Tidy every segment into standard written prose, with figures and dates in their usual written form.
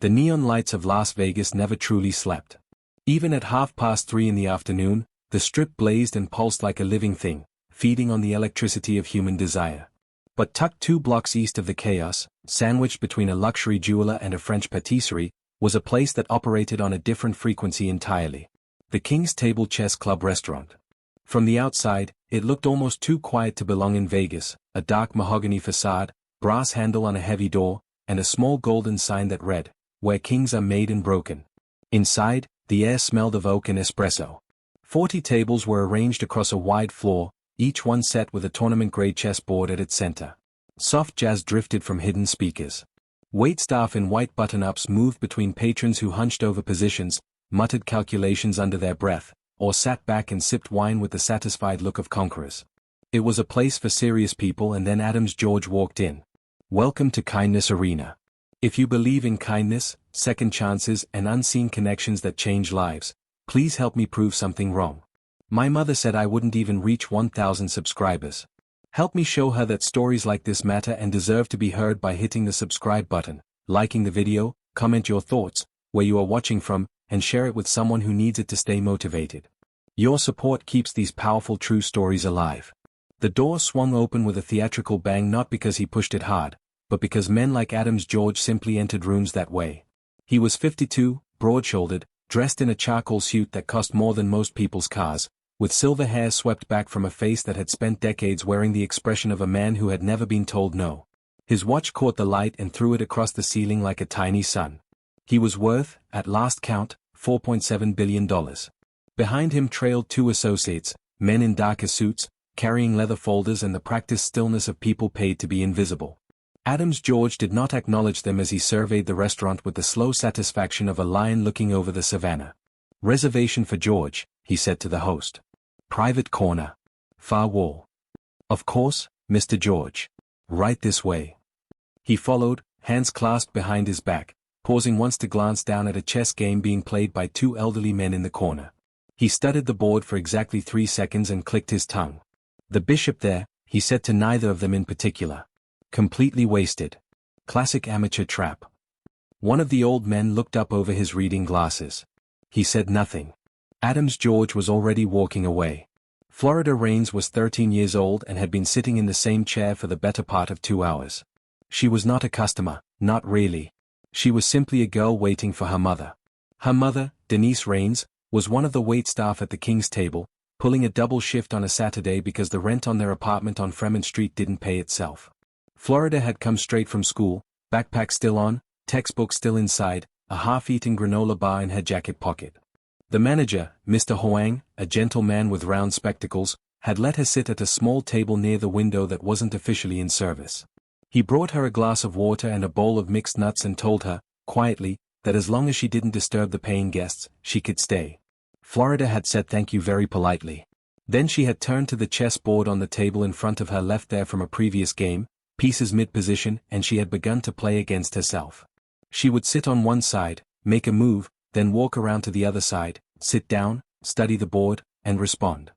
The neon lights of Las Vegas never truly slept. Even at 3:30 in the afternoon, the Strip blazed and pulsed like a living thing, feeding on the electricity of human desire. But tucked 2 blocks east of the chaos, sandwiched between a luxury jeweler and a French patisserie, was a place that operated on a different frequency entirely. The King's Table Chess Club restaurant. From the outside, it looked almost too quiet to belong in Vegas, a dark mahogany facade, brass handle on a heavy door, and a small golden sign that read, "Where kings are made and broken." Inside, the air smelled of oak and espresso. 40 tables were arranged across a wide floor, each one set with a tournament-grade chessboard at its center. Soft jazz drifted from hidden speakers. Waitstaff in white button-ups moved between patrons who hunched over positions, muttered calculations under their breath, or sat back and sipped wine with the satisfied look of conquerors. It was a place for serious people, and then Adams George walked in. "Welcome to Kindness Arena. If you believe in kindness, second chances and unseen connections that change lives, please help me prove something wrong. My mother said I wouldn't even reach 1,000 subscribers. Help me show her that stories like this matter and deserve to be heard by hitting the subscribe button, liking the video, comment your thoughts, where you are watching from, and share it with someone who needs it to stay motivated. Your support keeps these powerful true stories alive." The door swung open with a theatrical bang, not because he pushed it hard, but because men like Adams George simply entered rooms that way. He was 52, broad-shouldered, dressed in a charcoal suit that cost more than most people's cars, with silver hair swept back from a face that had spent decades wearing the expression of a man who had never been told no. His watch caught the light and threw it across the ceiling like a tiny sun. He was worth, at last count, $4.7 billion. Behind him trailed 2 associates, men in darker suits, carrying leather folders and the practiced stillness of people paid to be invisible. Adams George did not acknowledge them as he surveyed the restaurant with the slow satisfaction of a lion looking over the savannah. "Reservation for George," he said to the host. "Private corner. Far wall." "Of course, Mr. George. Right this way." He followed, hands clasped behind his back, pausing once to glance down at a chess game being played by 2 elderly men in the corner. He studied the board for exactly 3 seconds and clicked his tongue. "The bishop there," he said to neither of them in particular. "Completely wasted. Classic amateur trap." One of the old men looked up over his reading glasses. He said nothing. Adams George was already walking away. Florida Raines was 13 years old and had been sitting in the same chair for the better part of 2 hours. She was not a customer, not really. She was simply a girl waiting for her mother. Her mother, Denise Raines, was one of the waitstaff at the King's Table, pulling a double shift on a Saturday because the rent on their apartment on Fremont Street didn't pay itself. Florida had come straight from school, backpack still on, textbook still inside, a half-eaten granola bar in her jacket pocket. The manager, Mr. Hoang, a gentleman with round spectacles, had let her sit at a small table near the window that wasn't officially in service. He brought her a glass of water and a bowl of mixed nuts and told her, quietly, that as long as she didn't disturb the paying guests, she could stay. Florida had said thank you very politely. Then she had turned to the chess board on the table in front of her, left there from a previous game, pieces mid-position, and she had begun to play against herself. She would sit on one side, make a move, then walk around to the other side, sit down, study the board, and respond.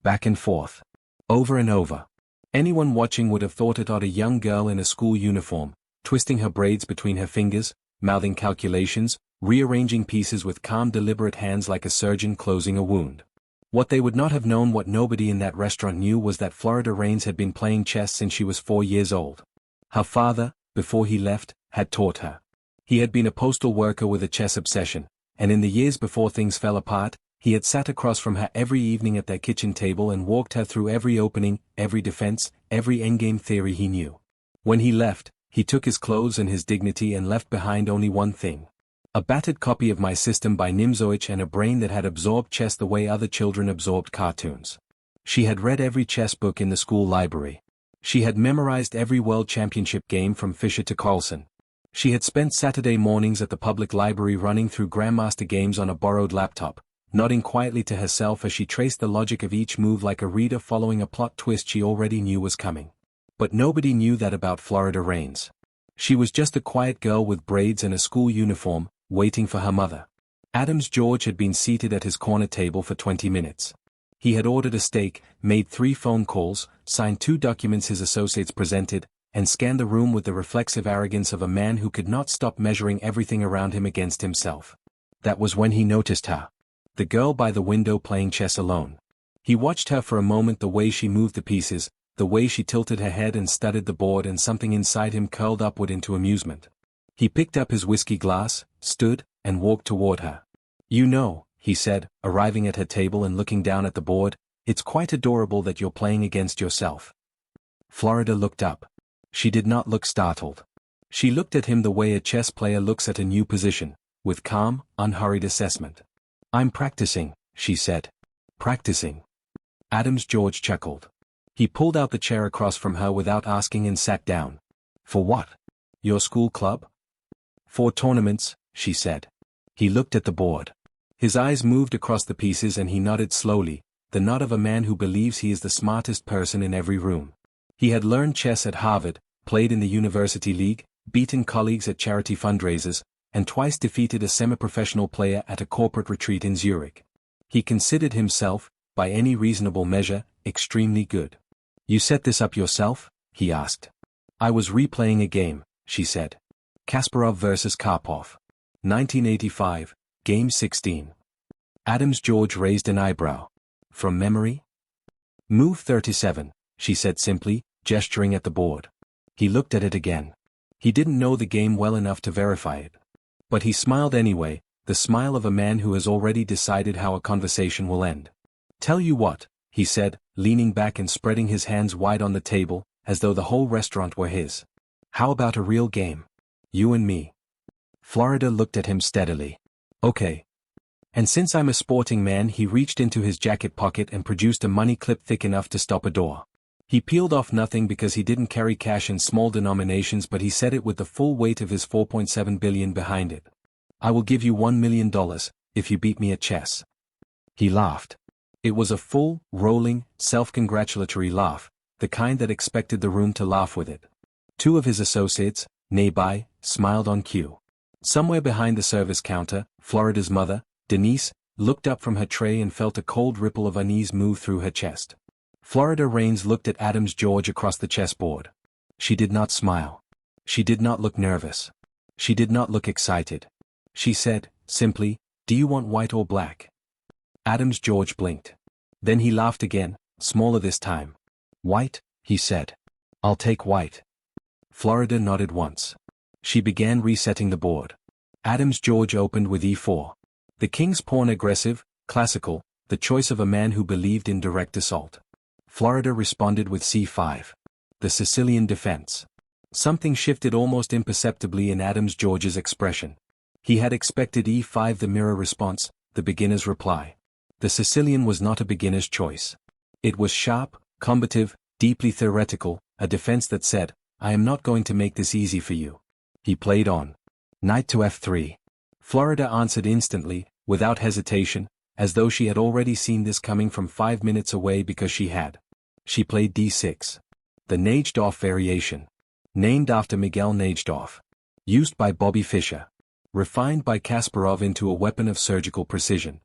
Back and forth. Over and over. Anyone watching would have thought it odd, a young girl in a school uniform, twisting her braids between her fingers, mouthing calculations, rearranging pieces with calm deliberate hands like a surgeon closing a wound. What they would not have known, what nobody in that restaurant knew, was that Florida Raines had been playing chess since she was 4 years old. Her father, before he left, had taught her. He had been a postal worker with a chess obsession, and in the years before things fell apart, he had sat across from her every evening at their kitchen table and walked her through every opening, every defense, every endgame theory he knew. When he left, he took his clothes and his dignity and left behind only one thing. A battered copy of My System by Nimzowitsch and a brain that had absorbed chess the way other children absorbed cartoons. She had read every chess book in the school library. She had memorized every world championship game from Fischer to Carlsen. She had spent Saturday mornings at the public library running through grandmaster games on a borrowed laptop, nodding quietly to herself as she traced the logic of each move like a reader following a plot twist she already knew was coming. But nobody knew that about Florida Raines. She was just a quiet girl with braids and a school uniform, waiting for her mother. Adams George had been seated at his corner table for 20 minutes. He had ordered a steak, made 3 phone calls, signed 2 documents his associates presented, and scanned the room with the reflexive arrogance of a man who could not stop measuring everything around him against himself. That was when he noticed her. The girl by the window playing chess alone. He watched her for a moment, the way she moved the pieces, the way she tilted her head and studied the board, and something inside him curled upward into amusement. He picked up his whiskey glass, stood, and walked toward her. "You know," he said, arriving at her table and looking down at the board, "it's quite adorable that you're playing against yourself." Florida looked up. She did not look startled. She looked at him the way a chess player looks at a new position, with calm, unhurried assessment. "I'm practicing," she said. "Practicing?" Adams George chuckled. He pulled out the chair across from her without asking and sat down. "For what? Your school club?" "For tournaments," she said. He looked at the board. His eyes moved across the pieces and he nodded slowly, the nod of a man who believes he is the smartest person in every room. He had learned chess at Harvard, played in the University League, beaten colleagues at charity fundraisers, and twice defeated a semi-professional player at a corporate retreat in Zurich. He considered himself, by any reasonable measure, extremely good. "You set this up yourself?" he asked. "I was replaying a game," she said. "Kasparov versus Karpov. 1985, Game 16. Adams George raised an eyebrow. "From memory?" "Move 37, she said simply, gesturing at the board. He looked at it again. He didn't know the game well enough to verify it. But he smiled anyway, the smile of a man who has already decided how a conversation will end. "Tell you what," he said, leaning back and spreading his hands wide on the table, as though the whole restaurant were his. "How about a real game? You and me?" Florida looked at him steadily. "Okay." And since I'm a sporting man, he reached into his jacket pocket and produced a money clip thick enough to stop a door. He peeled off nothing because he didn't carry cash in small denominations, but he said it with the full weight of his $4.7 billion behind it. "I will give you $1 million, if you beat me at chess." He laughed. It was a full, rolling, self-congratulatory laugh, the kind that expected the room to laugh with it. Two of his associates, nearby, smiled on cue. Somewhere behind the service counter, Florida's mother, Denise, looked up from her tray and felt a cold ripple of unease move through her chest. Florida Raines looked at Adams George across the chessboard. She did not smile. She did not look nervous. She did not look excited. She said, simply, "Do you want white or black?" Adams George blinked. Then he laughed again, smaller this time. "White," he said. "I'll take white." Florida nodded once. She began resetting the board. Adams George opened with e4. The king's pawn aggressive, classical, the choice of a man who believed in direct assault. Florida responded with c5. The Sicilian Defense. Something shifted almost imperceptibly in Adams George's expression. He had expected e5, the mirror response, the beginner's reply. The Sicilian was not a beginner's choice. It was sharp, combative, deeply theoretical, a defense that said, "I am not going to make this easy for you." He played on. Knight to f3. Florida answered instantly, without hesitation, as though she had already seen this coming from 5 minutes away because she had. She played d6. The Najdorf variation. Named after Miguel Najdorf. Used by Bobby Fischer. Refined by Kasparov into a weapon of surgical precision.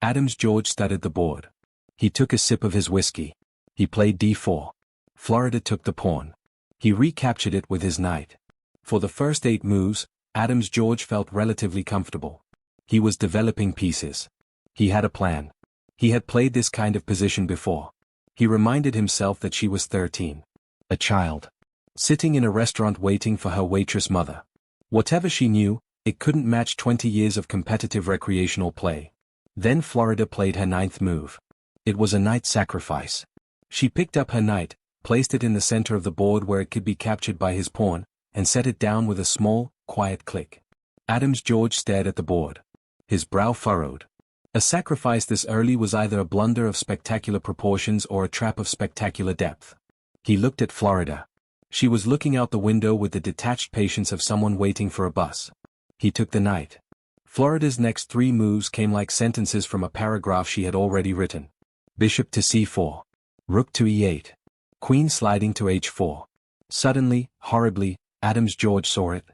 Adams George studied the board. He took a sip of his whiskey. He played d4. Florida took the pawn. He recaptured it with his knight. For the first 8 moves, Adams George felt relatively comfortable. He was developing pieces. He had a plan. He had played this kind of position before. He reminded himself that she was 13. A child. Sitting in a restaurant waiting for her waitress mother. Whatever she knew, it couldn't match 20 years of competitive recreational play. Then Florida played her 9th move. It was a knight sacrifice. She picked up her knight, placed it in the center of the board where it could be captured by his pawn, and set it down with a small, quiet click. Adams George stared at the board. His brow furrowed. A sacrifice this early was either a blunder of spectacular proportions or a trap of spectacular depth. He looked at Florida. She was looking out the window with the detached patience of someone waiting for a bus. He took the knight. Florida's next 3 moves came like sentences from a paragraph she had already written. Bishop to c4. Rook to e8. Queen sliding to h4. Suddenly, horribly, Adams George saw it.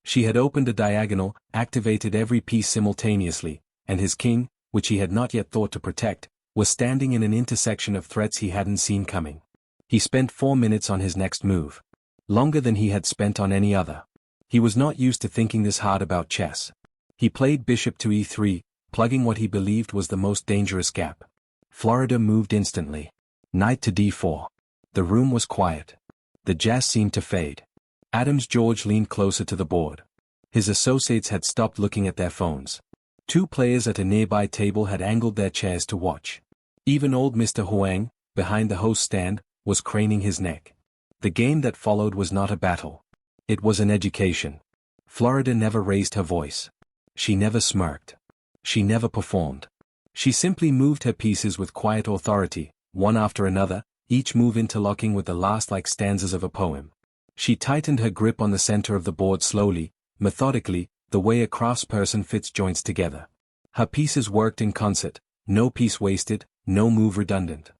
She had opened a diagonal, activated every piece simultaneously, and his king, which he had not yet thought to protect, was standing in an intersection of threats he hadn't seen coming. He spent 4 minutes on his next move. Longer than he had spent on any other. He was not used to thinking this hard about chess. He played bishop to e3, plugging what he believed was the most dangerous gap. Florida moved instantly. Knight to d4. The room was quiet. The jazz seemed to fade. Adams George leaned closer to the board. His associates had stopped looking at their phones. Two players at a nearby table had angled their chairs to watch. Even old Mr. Huang, behind the host stand, was craning his neck. The game that followed was not a battle. It was an education. Florida never raised her voice. She never smirked. She never performed. She simply moved her pieces with quiet authority, one after another, each move interlocking with the last like stanzas of a poem. She tightened her grip on the center of the board slowly, methodically, the way a craftsperson fits joints together. Her pieces worked in concert, no piece wasted, no move redundant.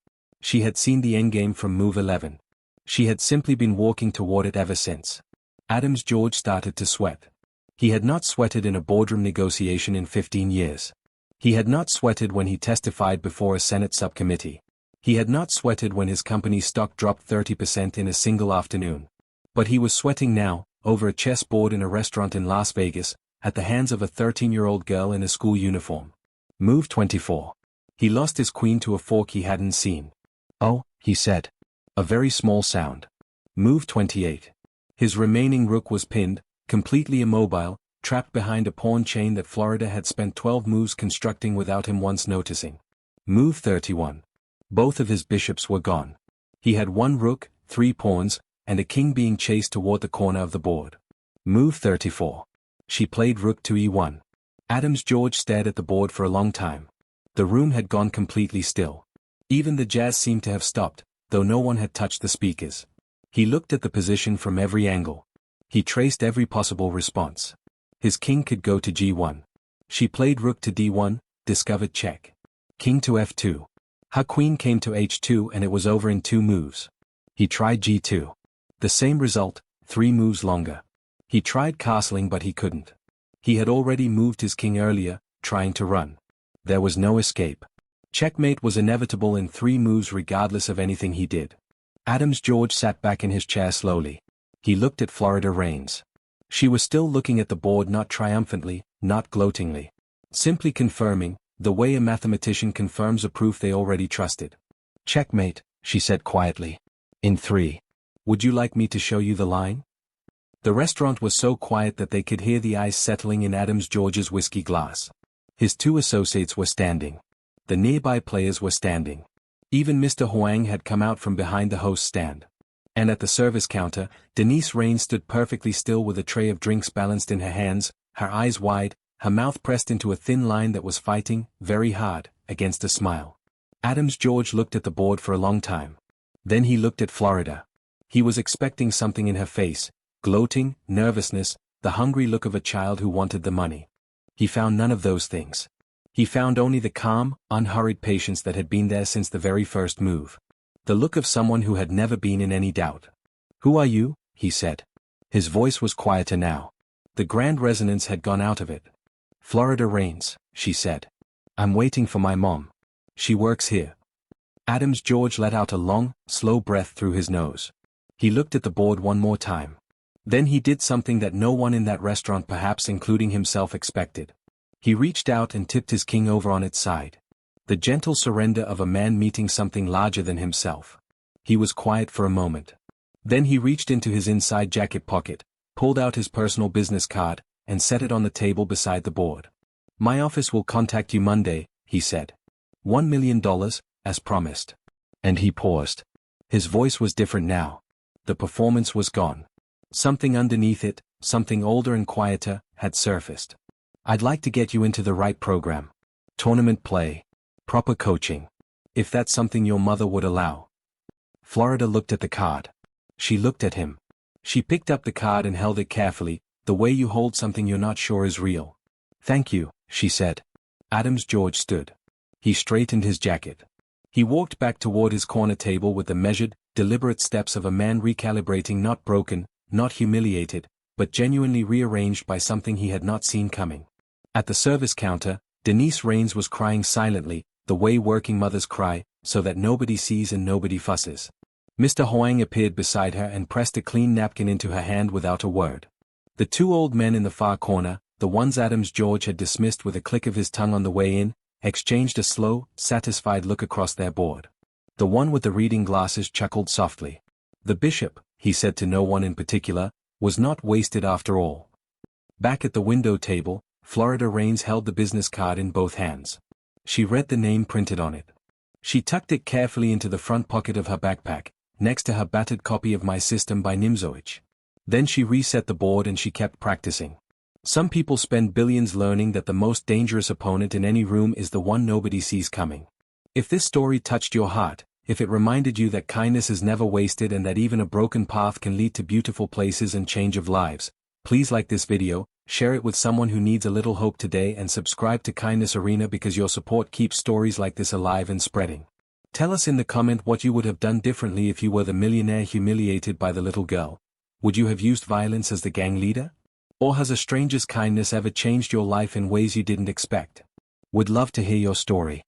She had seen the endgame from move 11. She had simply been walking toward it ever since. Adams George started to sweat. He had not sweated in a boardroom negotiation in 15 years. He had not sweated when he testified before a Senate subcommittee. He had not sweated when his company's stock dropped 30% in a single afternoon. But he was sweating now, over a chessboard in a restaurant in Las Vegas, at the hands of a 13-year-old girl in a school uniform. Move 24. He lost his queen to a fork he hadn't seen. Oh, he said. A very small sound. Move 28. His remaining rook was pinned, completely immobile, trapped behind a pawn chain that Florida had spent 12 moves constructing without him once noticing. Move 31. Both of his bishops were gone. He had one rook, 3 pawns, and a king being chased toward the corner of the board. Move 34. She played rook to e1. Adams George stared at the board for a long time. The room had gone completely still. Even the jazz seemed to have stopped, though no one had touched the speakers. He looked at the position from every angle. He traced every possible response. His king could go to g1. She played rook to d1, discovered check. King to f2. Her queen came to h2 and it was over in 2 moves. He tried g2. The same result, 3 moves longer. He tried castling but he couldn't. He had already moved his king earlier, trying to run. There was no escape. Checkmate was inevitable in 3 moves regardless of anything he did. Adams George sat back in his chair slowly. He looked at Florida Reigns. She was still looking at the board, not triumphantly, not gloatingly. Simply confirming, the way a mathematician confirms a proof they already trusted. Checkmate, she said quietly. In 3. Would you like me to show you the line? The restaurant was so quiet that they could hear the ice settling in Adams George's whiskey glass. His 2 associates were standing. The nearby players were standing. Even Mr. Huang had come out from behind the host stand. And at the service counter, Denise Raines stood perfectly still with a tray of drinks balanced in her hands, her eyes wide, her mouth pressed into a thin line that was fighting, very hard, against a smile. Adams George looked at the board for a long time. Then he looked at Florida. He was expecting something in her face, gloating, nervousness, the hungry look of a child who wanted the money. He found none of those things. He found only the calm, unhurried patience that had been there since the very first move. The look of someone who had never been in any doubt. Who are you? He said. His voice was quieter now. The grand resonance had gone out of it. Florida Reigns, she said. I'm waiting for my mom. She works here. Adams George let out a long, slow breath through his nose. He looked at the board one more time. Then he did something that no one in that restaurant, perhaps including himself, expected. He reached out and tipped his king over on its side. The gentle surrender of a man meeting something larger than himself. He was quiet for a moment. Then he reached into his inside jacket pocket, pulled out his personal business card, and set it on the table beside the board. My office will contact you Monday, he said. $1 million, as promised. And he paused. His voice was different now. The performance was gone. Something underneath it, something older and quieter, had surfaced. I'd like to get you into the right program. Tournament play. Proper coaching. If that's something your mother would allow. Florida looked at the card. She looked at him. She picked up the card and held it carefully, the way you hold something you're not sure is real. Thank you, she said. Adams George stood. He straightened his jacket. He walked back toward his corner table with the measured, deliberate steps of a man recalibrating, not broken, not humiliated, but genuinely rearranged by something he had not seen coming. At the service counter, Denise Raines was crying silently, the way working mothers cry, so that nobody sees and nobody fusses. Mr. Huang appeared beside her and pressed a clean napkin into her hand without a word. The two old men in the far corner, the ones Adams George had dismissed with a click of his tongue on the way in, exchanged a slow, satisfied look across their board. The one with the reading glasses chuckled softly. The bishop, he said to no one in particular, was not wasted after all. Back at the window table, Florida Raines held the business card in both hands. She read the name printed on it. She tucked it carefully into the front pocket of her backpack, next to her battered copy of My System by Nimzowitsch. Then she reset the board and she kept practicing. Some people spend billions learning that the most dangerous opponent in any room is the one nobody sees coming. If this story touched your heart, if it reminded you that kindness is never wasted and that even a broken path can lead to beautiful places and change of lives, please like this video, share it with someone who needs a little hope today, and subscribe to Kindness Arena because your support keeps stories like this alive and spreading. Tell us in the comment what you would have done differently if you were the millionaire humiliated by the little girl. Would you have used violence as the gang leader? Or has a stranger's kindness ever changed your life in ways you didn't expect? Would love to hear your story.